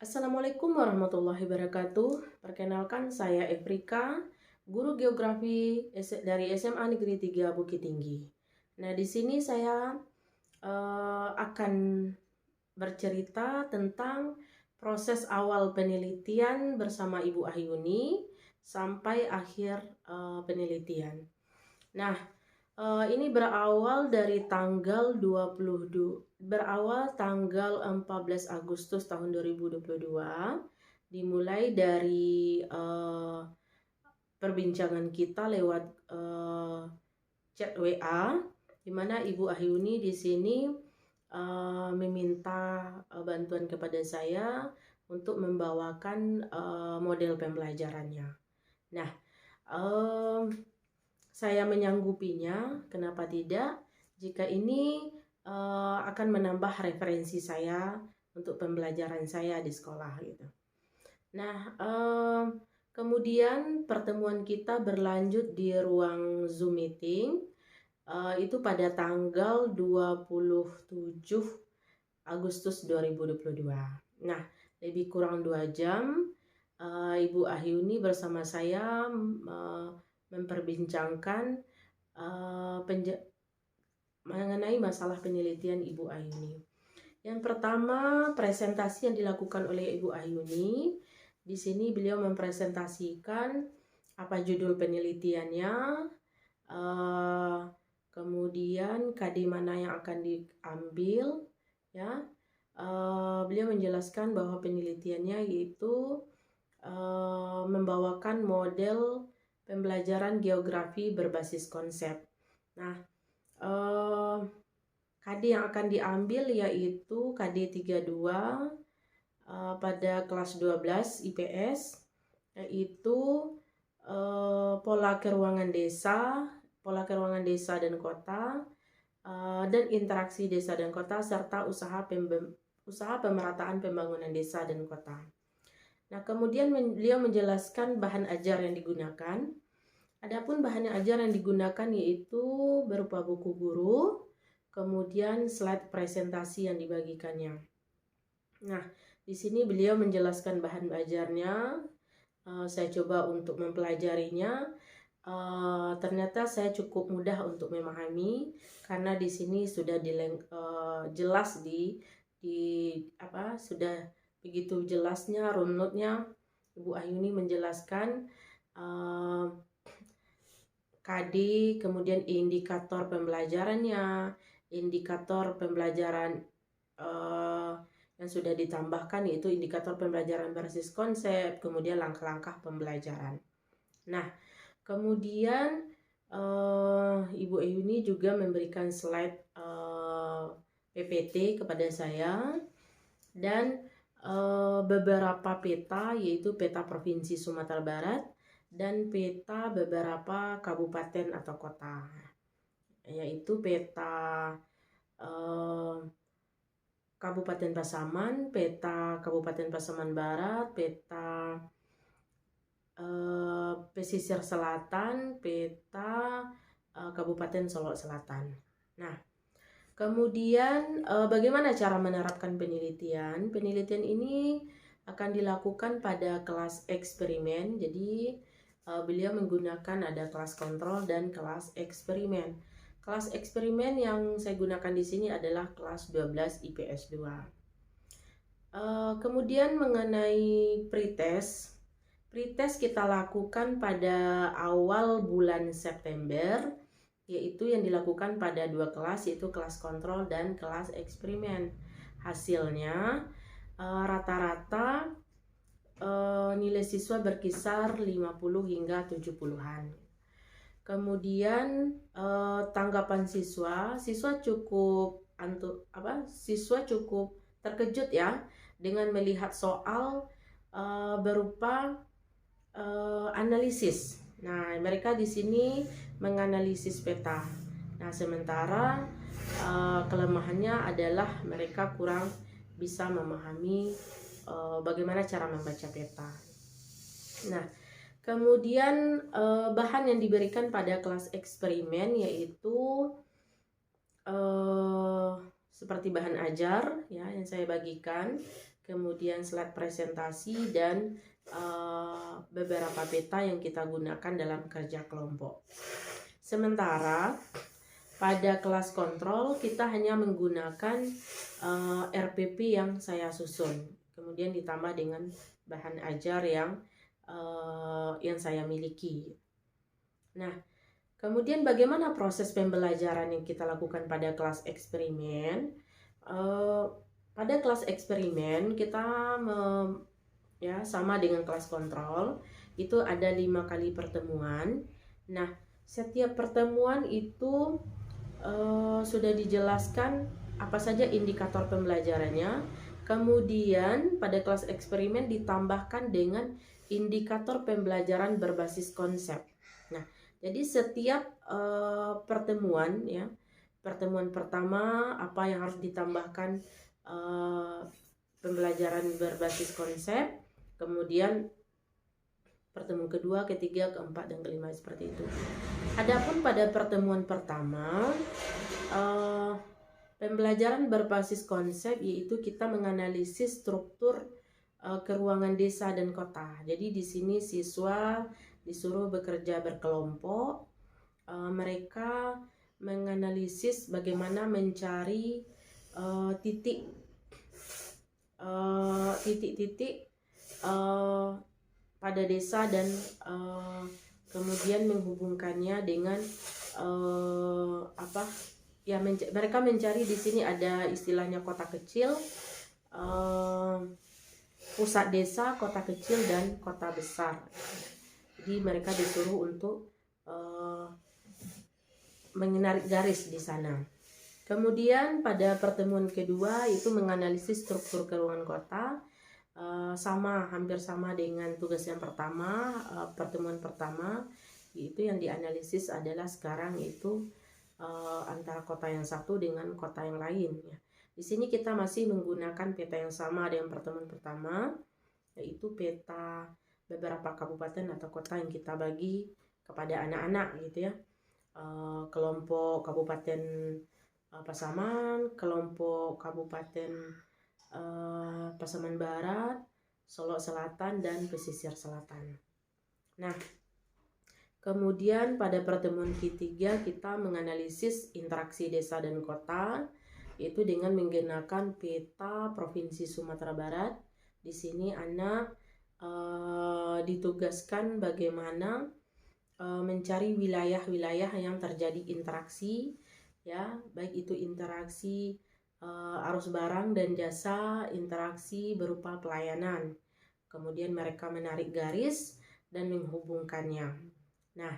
Assalamualaikum warahmatullahi wabarakatuh. Perkenalkan saya Evrika, guru geografi dari SMA Negeri 3 Bukit Tinggi. Nah, di sini saya akan bercerita tentang proses awal penelitian bersama Ibu Ahyuni sampai akhir penelitian. Nah, ini berawal dari tanggal 14 Agustus tahun 2022, dimulai dari perbincangan kita lewat chat WA, di mana Ibu Ahyuni di sini meminta bantuan kepada saya untuk membawakan model pembelajarannya. Nah, saya menyanggupinya, kenapa tidak, jika ini akan menambah referensi saya untuk pembelajaran saya di sekolah gitu. Nah, kemudian pertemuan kita berlanjut di ruang Zoom meeting, itu pada tanggal 27 Agustus 2022. Nah, lebih kurang 2 jam, Ibu Ahyuni bersama saya memperbincangkan mengenai masalah penelitian Ibu Ahyuni. Yang pertama, presentasi yang dilakukan oleh Ibu Ahyuni. Di sini beliau mempresentasikan apa judul penelitiannya, kemudian KD mana yang akan diambil, ya. Beliau menjelaskan bahwa penelitiannya yaitu membawakan model pembelajaran geografi berbasis konsep. Nah, KD yang akan diambil yaitu KD 32 pada kelas 12 IPS, yaitu pola keruangan desa dan kota, dan interaksi desa dan kota, serta usaha pemerataan pembangunan desa dan kota. Nah, kemudian beliau menjelaskan bahan ajar yang digunakan. Adapun bahan ajar yang digunakan yaitu berupa buku guru, kemudian slide presentasi yang dibagikannya. Nah, di sini beliau menjelaskan bahan ajarnya. Saya coba untuk mempelajarinya. Ternyata saya cukup mudah untuk memahami karena di sini sudah jelas sudah begitu jelasnya runutnya. Ibu Ahyuni menjelaskan KD, kemudian indikator pembelajarannya, indikator pembelajaran yang sudah ditambahkan yaitu indikator pembelajaran berbasis konsep, kemudian langkah-langkah pembelajaran. Nah, kemudian Ibu Ahyuni juga memberikan slide PPT kepada saya dan beberapa peta, yaitu peta Provinsi Sumatera Barat dan peta beberapa kabupaten atau kota, yaitu peta Kabupaten Pasaman, peta Kabupaten Pasaman Barat, peta pesisir selatan, peta Kabupaten Solok Selatan. Nah, kemudian bagaimana cara menerapkan penelitian? Penelitian ini akan dilakukan pada kelas eksperimen. Jadi beliau menggunakan ada kelas kontrol dan kelas eksperimen. Kelas eksperimen yang saya gunakan di sini adalah kelas 12 IPS 2. Kemudian mengenai pretest kita lakukan pada awal bulan September, yaitu yang dilakukan pada 2 kelas, yaitu kelas kontrol dan kelas eksperimen. Hasilnya rata-rata nilai siswa berkisar 50 hingga 70-an. Kemudian tanggapan siswa cukup terkejut ya dengan melihat soal berupa analisis. Nah, mereka di sini menganalisis peta. Nah, sementara kelemahannya adalah mereka kurang bisa memahami bagaimana cara membaca peta. Nah, kemudian bahan yang diberikan pada kelas eksperimen yaitu seperti bahan ajar ya yang saya bagikan. kemudian slide presentasi, dan beberapa peta yang kita gunakan dalam kerja kelompok. Sementara pada kelas kontrol kita hanya menggunakan RPP yang saya susun, kemudian ditambah dengan bahan ajar yang saya miliki. Nah, kemudian bagaimana proses pembelajaran yang kita lakukan pada kelas eksperimen? Pada kelas eksperimen kita sama dengan kelas kontrol, itu ada 5 kali pertemuan. Nah, setiap pertemuan itu sudah dijelaskan apa saja indikator pembelajarannya. Kemudian pada kelas eksperimen ditambahkan dengan indikator pembelajaran berbasis konsep. Nah, jadi setiap pertemuan pertemuan pertama apa yang harus ditambahkan, pembelajaran berbasis konsep, kemudian pertemuan kedua, ketiga, keempat, dan kelima seperti itu. Adapun pada pertemuan pertama, pembelajaran berbasis konsep yaitu kita menganalisis struktur keruangan desa dan kota. Jadi di sini siswa disuruh bekerja berkelompok. Mereka menganalisis bagaimana mencari titik-titik pada desa dan kemudian menghubungkannya dengan mereka mencari. Di sini ada istilahnya kota kecil, pusat desa, kota kecil, dan kota besar. Jadi mereka disuruh untuk menarik garis di sana. Kemudian pada pertemuan kedua itu menganalisis struktur keruangan kota. Hampir sama dengan tugas yang pertama. Pertemuan pertama itu yang dianalisis adalah sekarang itu antara kota yang satu dengan kota yang lain. Di sini kita masih menggunakan peta yang sama dengan pertemuan pertama, yaitu peta beberapa kabupaten atau kota yang kita bagi kepada anak-anak gitu ya. Kelompok Kabupaten Pasaman, kelompok Kabupaten Pasaman Barat, Solok Selatan, dan Pesisir Selatan. Nah, kemudian pada pertemuan ketiga kita menganalisis interaksi desa dan kota, yaitu dengan menggunakan peta Provinsi Sumatera Barat. Di sini anak ditugaskan bagaimana mencari wilayah-wilayah yang terjadi interaksi, baik itu interaksi arus barang dan jasa, interaksi berupa pelayanan. Kemudian mereka menarik garis dan menghubungkannya. Nah,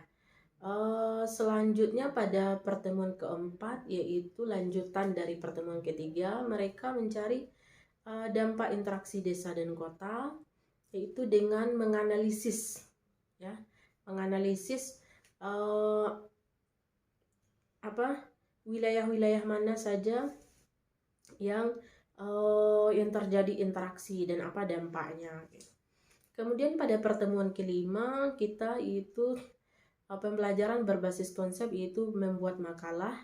selanjutnya pada pertemuan keempat, yaitu lanjutan dari pertemuan ketiga, mereka mencari dampak interaksi desa dan kota, yaitu dengan menganalisis wilayah-wilayah mana saja yang terjadi interaksi dan apa dampaknya. Kemudian pada pertemuan kelima kita itu pembelajaran berbasis konsep, yaitu membuat makalah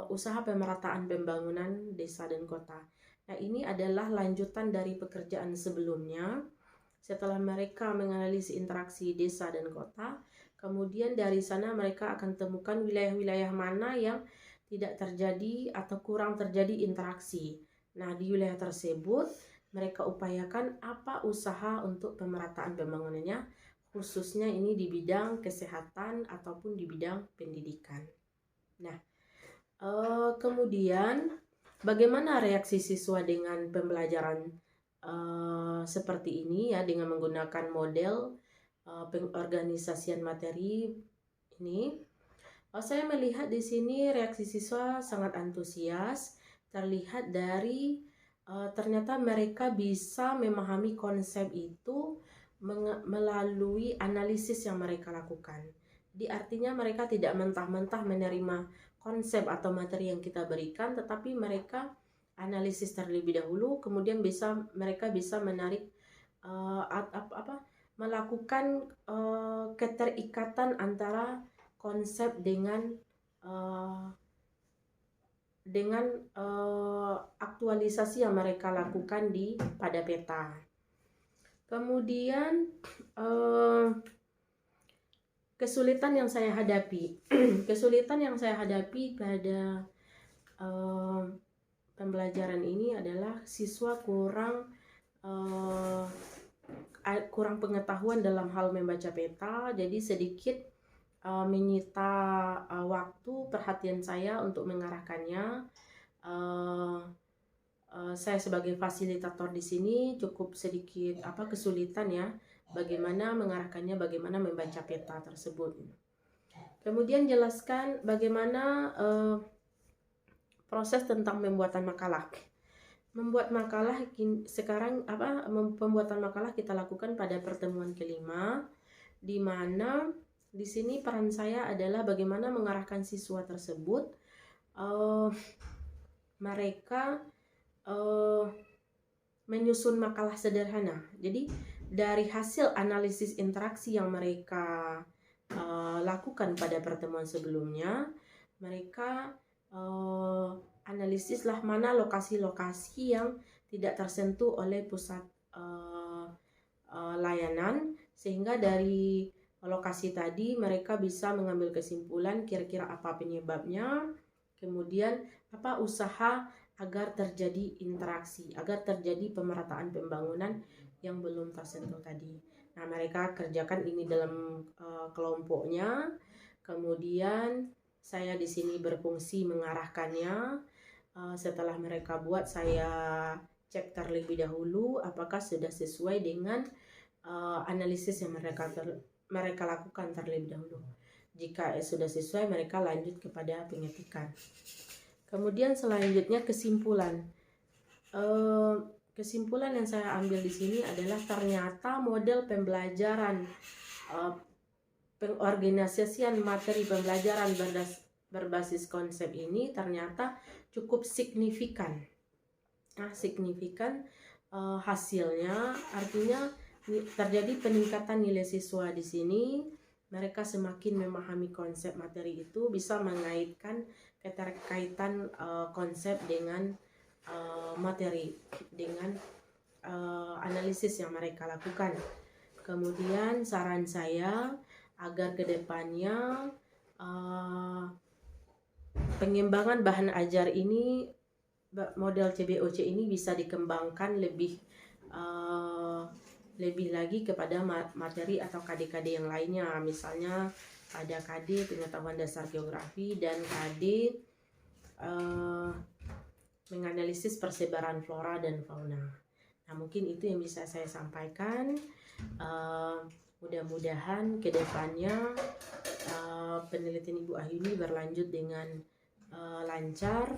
usaha pemerataan pembangunan desa dan kota. Nah, ini adalah lanjutan dari pekerjaan sebelumnya. Setelah mereka menganalisis interaksi desa dan kota, kemudian dari sana mereka akan temukan wilayah-wilayah mana yang tidak terjadi atau kurang terjadi interaksi. Nah, di wilayah tersebut mereka upayakan apa usaha untuk pemerataan pembangunannya, khususnya ini di bidang kesehatan ataupun di bidang pendidikan. Nah, kemudian bagaimana reaksi siswa dengan pembelajaran seperti ini dengan menggunakan model pengorganisasian materi ini? Saya melihat di sini reaksi siswa sangat antusias. Terlihat dari ternyata mereka bisa memahami konsep itu melalui analisis yang mereka lakukan. Jadi artinya mereka tidak mentah-mentah menerima konsep atau materi yang kita berikan, tetapi mereka analisis terlebih dahulu, kemudian mereka bisa menarik melakukan keterikatan antara konsep dengan dengan aktualisasi yang mereka lakukan pada peta. Kemudian kesulitan yang saya hadapi, kesulitan yang saya hadapi pada pembelajaran ini adalah siswa kurang pengetahuan dalam hal membaca peta, jadi sedikit menyita waktu perhatian saya untuk mengarahkannya. Saya sebagai fasilitator di sini cukup sedikit kesulitan ya, bagaimana mengarahkannya, bagaimana membaca peta tersebut. Kemudian jelaskan bagaimana proses tentang pembuatan makalah. Membuat makalah sekarang pembuatan makalah kita lakukan pada pertemuan kelima, di mana di sini peran saya adalah bagaimana mengarahkan siswa tersebut mereka menyusun makalah sederhana. Jadi dari hasil analisis interaksi yang mereka lakukan pada pertemuan sebelumnya, mereka analisislah mana lokasi-lokasi yang tidak tersentuh oleh pusat layanan, sehingga dari lokasi tadi mereka bisa mengambil kesimpulan kira-kira apa penyebabnya, kemudian apa usaha agar terjadi interaksi, agar terjadi pemerataan pembangunan yang belum tersentuh tadi. Nah, mereka kerjakan ini dalam kelompoknya. Kemudian saya di sini berfungsi mengarahkannya. Setelah mereka buat, saya cek terlebih dahulu apakah sudah sesuai dengan analisis yang mereka lakukan terlebih dahulu. Jika sudah sesuai, mereka lanjut kepada pengetikan. Kemudian selanjutnya kesimpulan. Kesimpulan yang saya ambil di sini adalah ternyata model pembelajaran pengorganisasian materi pembelajaran berbasis konsep ini ternyata cukup signifikan. Nah, signifikan hasilnya artinya terjadi peningkatan nilai siswa di sini. Mereka semakin memahami konsep materi itu, bisa mengaitkan keterkaitan konsep dengan materi, dengan analisis yang mereka lakukan. Kemudian saran saya agar kedepannya pengembangan bahan ajar ini, model CBOC ini bisa dikembangkan lebih lagi kepada materi atau KD-KD yang lainnya. Misalnya ada KD pengetahuan dasar geografi dan KD menganalisis persebaran flora dan fauna. Nah, mungkin itu yang bisa saya sampaikan. Mudah-mudahan kedepannya penelitian Ibu Ahyuni berlanjut dengan lancar,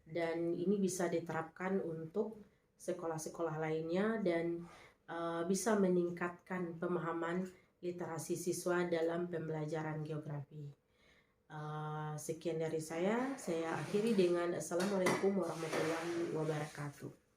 dan ini bisa diterapkan untuk sekolah-sekolah lainnya dan bisa meningkatkan pemahaman literasi siswa dalam pembelajaran geografi. Sekian dari saya akhiri dengan Assalamualaikum warahmatullahi wabarakatuh.